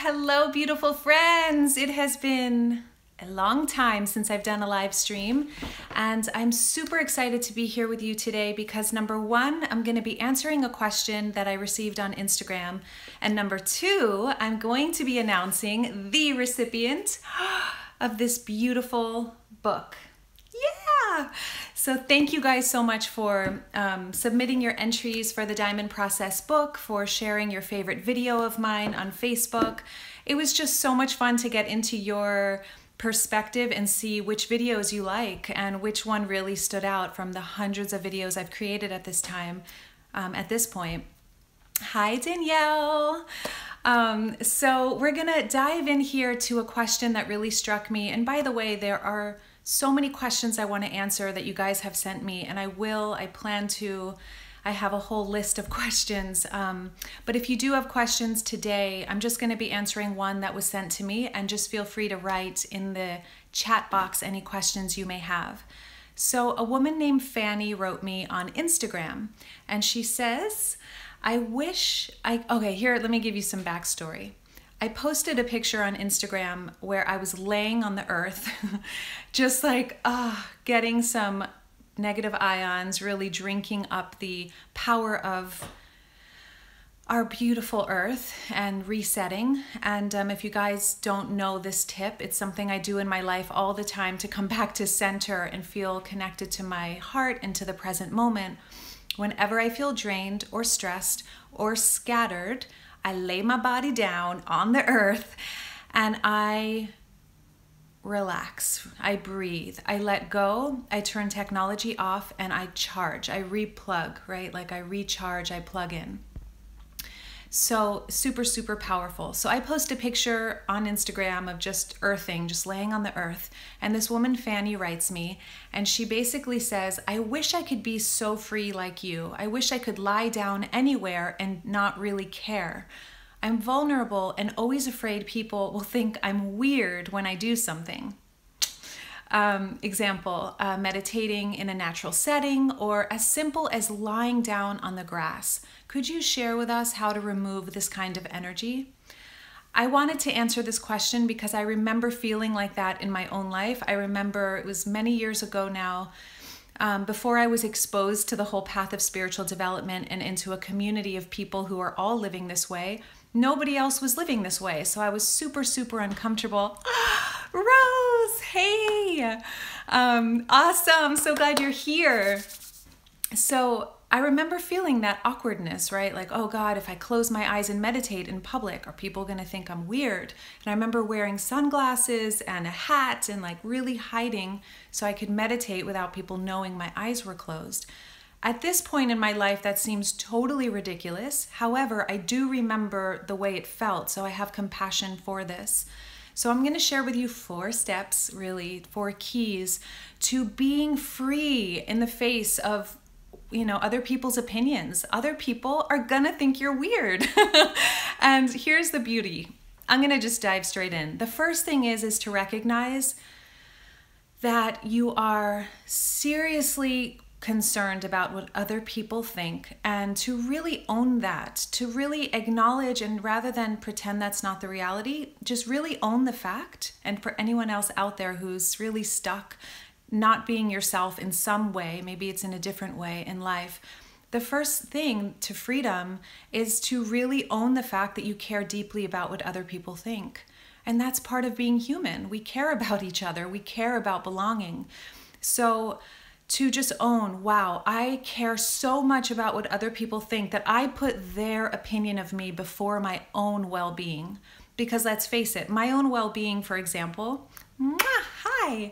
Hello, beautiful friends. It has been a long time since I've done a live stream, and I'm super excited to be here with you today because number one, I'm going to be answering a question that I received on Instagram, and number two, I'm going to be announcing the recipient of this beautiful book. Yeah! So thank you guys so much for submitting your entries for the Diamond Process book, for sharing your favorite video of mine on Facebook. It was just so much fun to get into your perspective and see which videos you like and which one really stood out from the hundreds of videos I've created at this time, at this point. Hi, Danielle. So we're gonna dive in here to a question that really struck me. And by the way, there are so many questions I want to answer that you guys have sent me, and I have a whole list of questions. But if you do have questions today, I'm just going to be answering one that was sent to me, and just feel free to write in the chat box any questions you may have. So a woman named Fanny wrote me on Instagram, and she says, okay, here, let me give you some backstory. I posted a picture on Instagram where I was laying on the earth, just like getting some negative ions, really drinking up the power of our beautiful earth and resetting. And if you guys don't know this tip, it's something I do in my life all the time to come back to center and feel connected to my heart and to the present moment. Whenever I feel drained or stressed or scattered, I lay my body down on the earth and I relax, I breathe, I let go, I turn technology off, and I charge, I replug, right? Like I recharge, I plug in. So super, super powerful. So I post a picture on Instagram of just earthing, just laying on the earth. And this woman, Fanny, writes me, and she basically says, I wish I could be so free like you. I wish I could lie down anywhere and not really care. I'm vulnerable and always afraid people will think I'm weird when I do something. Example, meditating in a natural setting, or as simple as lying down on the grass. Could you share with us how to remove this kind of energy? I wanted to answer this question because I remember feeling like that in my own life. I remember it was many years ago now, before I was exposed to the whole path of spiritual development and into a community of people who are all living this way. Nobody else was living this way, so I was super, super uncomfortable. Rose, hey! Awesome, so glad you're here. So I remember feeling that awkwardness, right? Like, oh God, if I close my eyes and meditate in public, are people gonna think I'm weird? And I remember wearing sunglasses and a hat and like really hiding so I could meditate without people knowing my eyes were closed. At this point in my life, that seems totally ridiculous. However, I do remember the way it felt, so I have compassion for this. So I'm going to share with you 4 steps, really, 4 keys to being free in the face of, other people's opinions. Other people are gonna think you're weird. And here's the beauty. I'm gonna just dive straight in. The first thing is to recognize that you are seriously concerned about what other people think, and to really own that, to really acknowledge, and rather than pretend that's not the reality, just really own the fact. And for anyone else out there who's really stuck not being yourself in some way, maybe it's in a different way in life, the first thing to freedom is to really own the fact that you care deeply about what other people think. And that's part of being human. We care about each other. We care about belonging. So to just own, wow, I care so much about what other people think that I put their opinion of me before my own well-being. Because let's face it, my own well-being, for example, hi,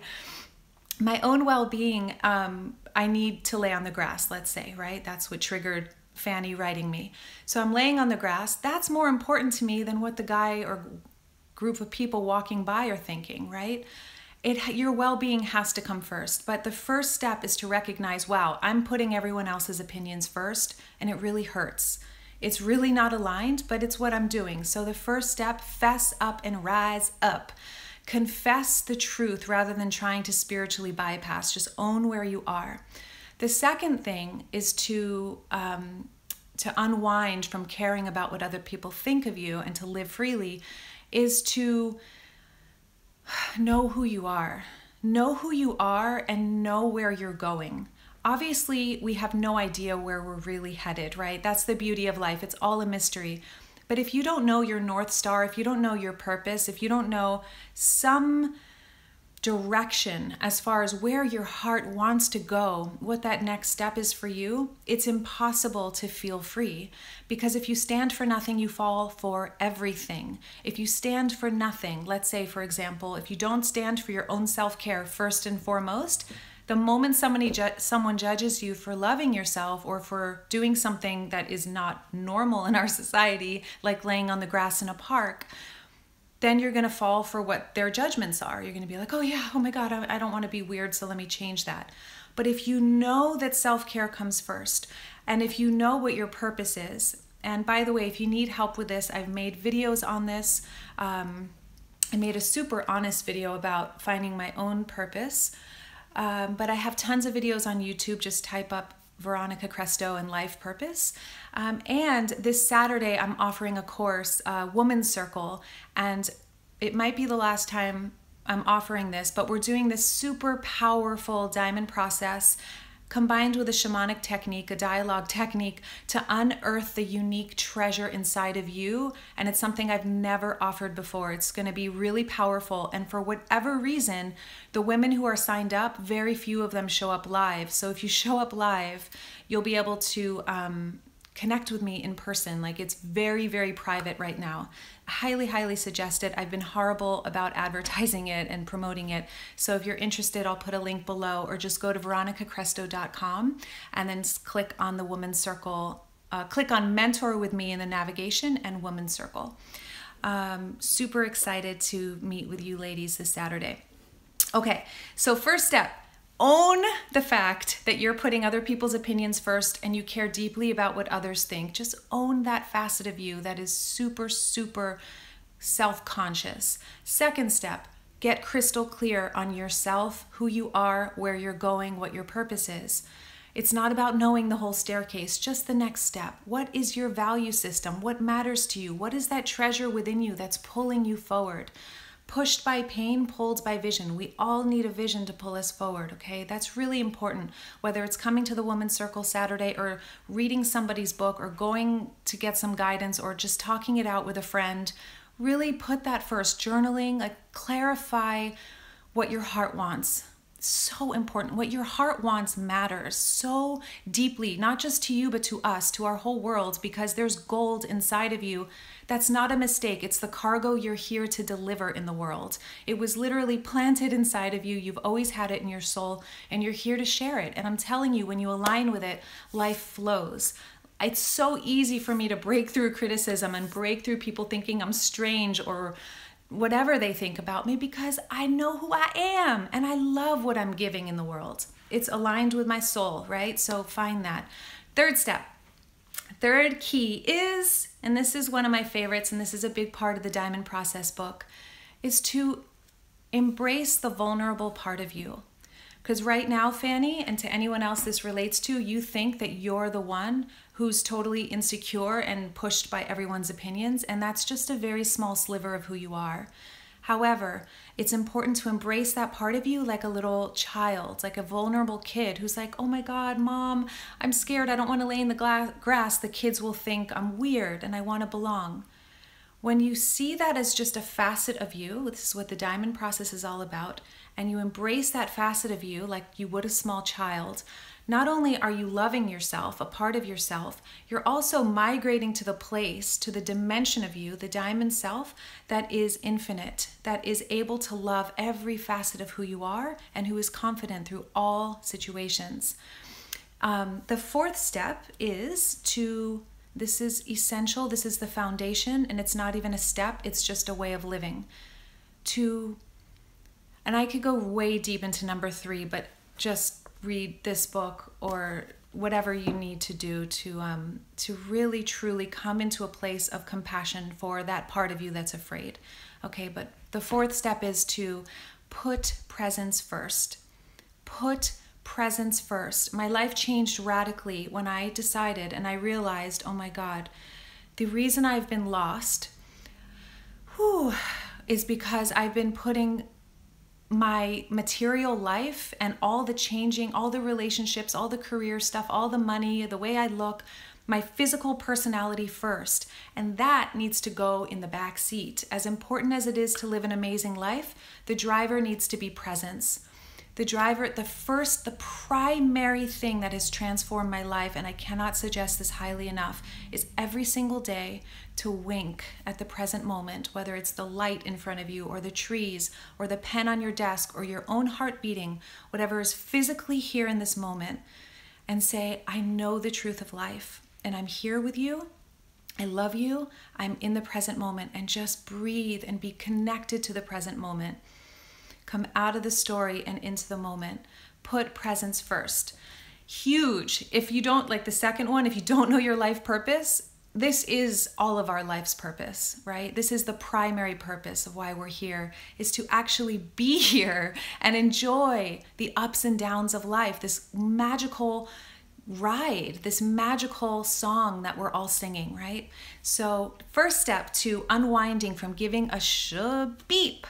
my own well-being, I need to lay on the grass, let's say, right? That's what triggered Fanny writing me. So I'm laying on the grass. That's more important to me than what the guy or group of people walking by are thinking, right? Your well-being has to come first. But the first step is to recognize, wow, I'm putting everyone else's opinions first, and it really hurts. It's really not aligned, but it's what I'm doing. So the first step, fess up and rise up. Confess the truth rather than trying to spiritually bypass. Just own where you are. The second thing is to unwind from caring about what other people think of you and to live freely is to know who you are. Know who you are and know where you're going. Obviously, we have no idea where we're really headed, right? That's the beauty of life. It's all a mystery. But if you don't know your North Star, if you don't know your purpose, if you don't know some direction as far as where your heart wants to go, what that next step is for you, it's impossible to feel free. Because if you stand for nothing, you fall for everything. If you stand for nothing, let's say, for example, if you don't stand for your own self-care first and foremost, the moment someone judges you for loving yourself or for doing something that is not normal in our society, like laying on the grass in a park, then you're going to fall for what their judgments are. You're going to be like, oh yeah, oh my God, I don't want to be weird, so let me change that. But if you know that self-care comes first, and if you know what your purpose is, and by the way, if you need help with this, I've made videos on this. I made a super honest video about finding my own purpose. But I have tons of videos on YouTube. Just type up Veronica Cresto and life purpose. And this Saturday, I'm offering a course, Woman's Circle, and it might be the last time I'm offering this, but we're doing this super powerful diamond process combined with a shamanic technique, a dialogue technique, to unearth the unique treasure inside of you. And it's something I've never offered before. It's going to be really powerful. And for whatever reason, the women who are signed up, very few of them show up live. So if you show up live, you'll be able to connect with me in person. Like, it's very, very private right now. Highly, highly suggest it. I've been horrible about advertising it and promoting it. So if you're interested, I'll put a link below, or just go to veronicacresto.com and then click on the Women's Circle, click on Mentor with me in the navigation and Women's Circle. Super excited to meet with you ladies this Saturday. Okay, so first step, own the fact that you're putting other people's opinions first and you care deeply about what others think. Just own that facet of you that is super, super self-conscious. Second step, get crystal clear on yourself, who you are, where you're going, what your purpose is. It's not about knowing the whole staircase, just the next step. What is your value system? What matters to you? What is that treasure within you that's pulling you forward? Pushed by pain, pulled by vision. We all need a vision to pull us forward, okay? That's really important. Whether it's coming to the Women's Circle Saturday or reading somebody's book or going to get some guidance or just talking it out with a friend, really put that first. Journaling, like, clarify what your heart wants. So important. What your heart wants matters so deeply, not just to you, but to us, to our whole world, because there's gold inside of you. That's not a mistake. It's the cargo you're here to deliver in the world. It was literally planted inside of you. You've always had it in your soul, and you're here to share it. And I'm telling you, when you align with it, life flows. It's so easy for me to break through criticism and break through people thinking I'm strange or whatever they think about me, because I know who I am and I love what I'm giving in the world. It's aligned with my soul, right? So find that. Third step. Third key is, and this is one of my favorites, and this is a big part of the Diamond Process book, is to embrace the vulnerable part of you. Because right now, Fanny, and to anyone else this relates to, you think that you're the one who's totally insecure and pushed by everyone's opinions, and that's just a very small sliver of who you are. However, it's important to embrace that part of you like a little child, like a vulnerable kid who's like, oh my God, Mom, I'm scared. I don't want to lay in the grass. The kids will think I'm weird and I want to belong. When you see that as just a facet of you, this is what the Diamond Process is all about, and you embrace that facet of you like you would a small child, not only are you loving yourself, a part of yourself, you're also migrating to the place, to the dimension of you, the diamond self, that is infinite, that is able to love every facet of who you are and who is confident through all situations. The fourth step is to, this is essential, this is the foundation, and it's not even a step, it's just a way of living. And I could go way deep into number 3, but just read this book or whatever you need to do to really truly come into a place of compassion for that part of you that's afraid. Okay, but the fourth step is to put presence first. Put presence first. My life changed radically when I decided and I realized, oh my God, the reason I've been lost 2 is because I've been putting my material life and all the changing, all the relationships, all the career stuff, all the money, the way I look, my physical personality first. And that needs to go in the back seat. As important as it is to live an amazing life, the driver needs to be presence. The driver, the primary thing that has transformed my life, and I cannot suggest this highly enough, is every single day to wink at the present moment, whether it's the light in front of you or the trees or the pen on your desk or your own heart beating, whatever is physically here in this moment, and say, I know the truth of life and I'm here with you. I love you. I'm in the present moment, and just breathe and be connected to the present moment. Come out of the story and into the moment. Put presence first. Huge. If you don't, like the second one, if you don't know your life purpose, this is all of our life's purpose, right? This is the primary purpose of why we're here, is to actually be here and enjoy the ups and downs of life, this magical ride, this magical song that we're all singing, right? So first step to unwinding from giving a beep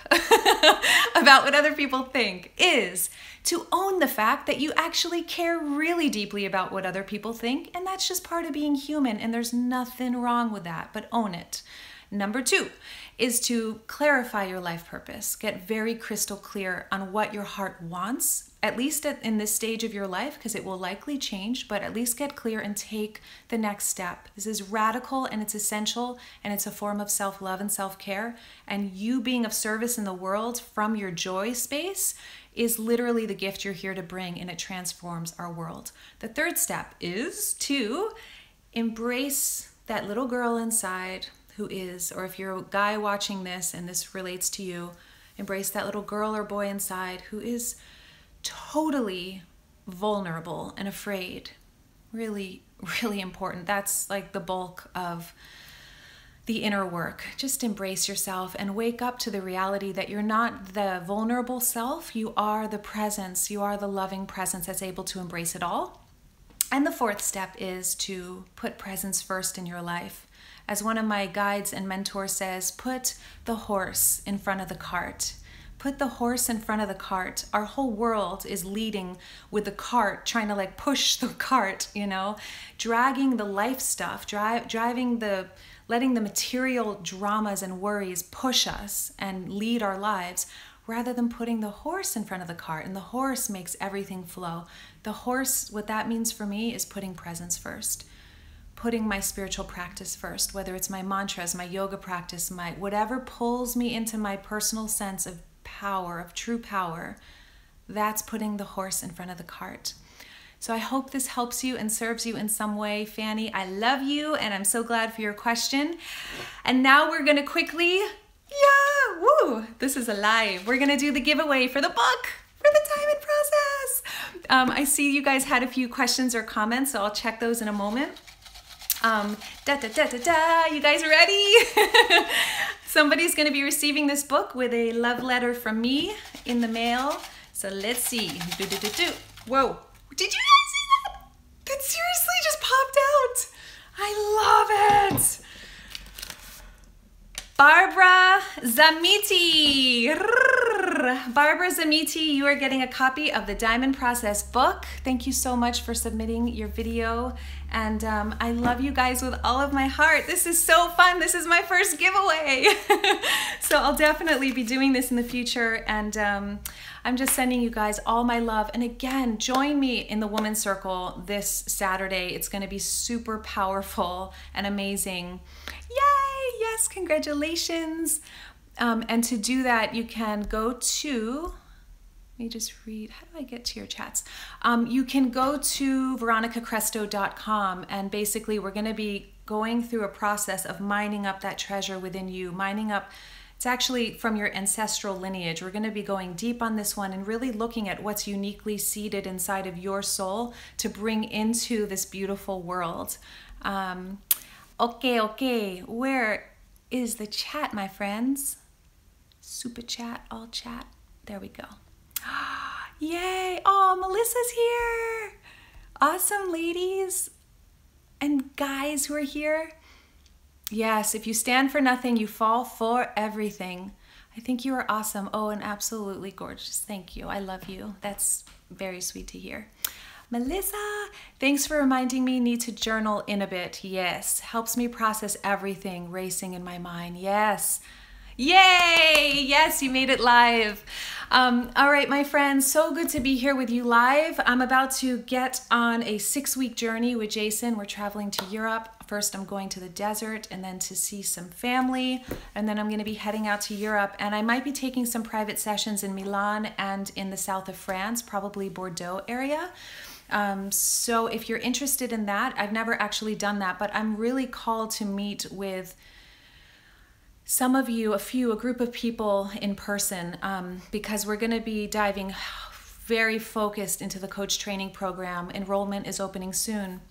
about what other people think is to own the fact that you actually care really deeply about what other people think, and that's just part of being human, and there's nothing wrong with that, but own it. Number 2 is to clarify your life purpose. Get very crystal clear on what your heart wants, at least in this stage of your life, because it will likely change, but at least get clear and take the next step. This is radical and it's essential, and it's a form of self-love and self-care. And you being of service in the world from your joy space is literally the gift you're here to bring, and it transforms our world. The third step is to embrace that little girl inside who is, or if you're a guy watching this and this relates to you, embrace that little girl or boy inside who is totally vulnerable and afraid. Really, really important. That's like the bulk of the inner work. Just embrace yourself and wake up to the reality that you're not the vulnerable self. You are the presence. You are the loving presence that's able to embrace it all. And the fourth step is to put presence first in your life. As one of my guides and mentors says, put the horse in front of the cart. Put the horse in front of the cart. Our whole world is leading with the cart, trying to like push the cart, you know, dragging the life stuff, letting the material dramas and worries push us and lead our lives, rather than putting the horse in front of the cart. And the horse makes everything flow. The horse, what that means for me is putting presence first. Putting my spiritual practice first, whether it's my mantras, my yoga practice, my whatever pulls me into my personal sense of power, of true power, that's putting the horse in front of the cart. So I hope this helps you and serves you in some way. Fanny, I love you, and I'm so glad for your question. And now we're gonna quickly, this is alive. We're gonna do the giveaway for the book, for the Diamond Process. I see you guys had a few questions or comments, so I'll check those in a moment. You guys ready? Somebody's going to be receiving this book with a love letter from me in the mail. So let's see. Whoa. Did you guys see that? That seriously just popped out. I love it. Barbara Zamiti. Barbara Zamiti, you are getting a copy of the Diamond Process book. Thank you so much for submitting your video. And I love you guys with all of my heart. This is so fun. This is my first giveaway. So I'll definitely be doing this in the future. And I'm just sending you guys all my love. And again, join me in the Women's Circle this Saturday. It's going to be super powerful and amazing. Yay! Yes, congratulations. And to do that, you can go to, let me just read, how do I get to your chats? You can go to veronicacresto.com, and basically we're going to be going through a process of mining up that treasure within you, mining up, it's actually from your ancestral lineage. We're going to be going deep on this one and really looking at what's uniquely seated inside of your soul to bring into this beautiful world. Okay, where is the chat, my friends? Super chat, all chat. There we go. Yay! Oh, Melissa's here. Awesome, ladies and guys who are here. Yes, if you stand for nothing, you fall for everything. I think you are awesome. Oh, and absolutely gorgeous. Thank you. I love you. That's very sweet to hear. Melissa, thanks for reminding me need to journal in a bit. Yes, helps me process everything racing in my mind. Yes. Yay! Yes, you made it live. All right, my friends, so good to be here with you live. I'm about to get on a 6-week journey with Jason. We're traveling to Europe. First, I'm going to the desert and then to see some family. And then I'm going to be heading out to Europe. And I might be taking some private sessions in Milan and in the south of France, probably Bordeaux area. So if you're interested in that, I've never actually done that, but I'm really called to meet with some of you, a group of people in person, because we're going to be diving very focused into the coach training program. Enrollment is opening soon,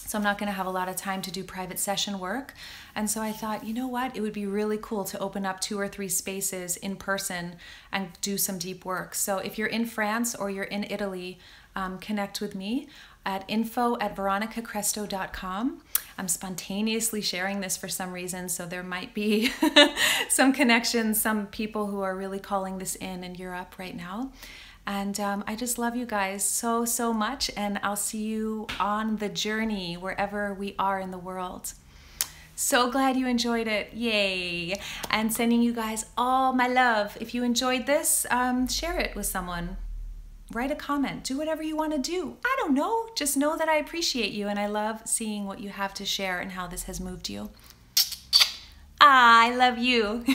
so I'm not going to have a lot of time to do private session work. And so I thought, you know what, it would be really cool to open up 2 or 3 spaces in person and do some deep work. So if you're in France or you're in Italy, connect with me at info@veronicacresto.com. I'm spontaneously sharing this for some reason, so there might be some connections, some people who are really calling this in Europe right now. And I just love you guys so, so much, and I'll see you on the journey wherever we are in the world. So glad you enjoyed it. Yay. And sending you guys all my love. If you enjoyed this, share it with someone. Write a comment, do whatever you want to do. I don't know, just know that I appreciate you and I love seeing what you have to share and how this has moved you. I love you.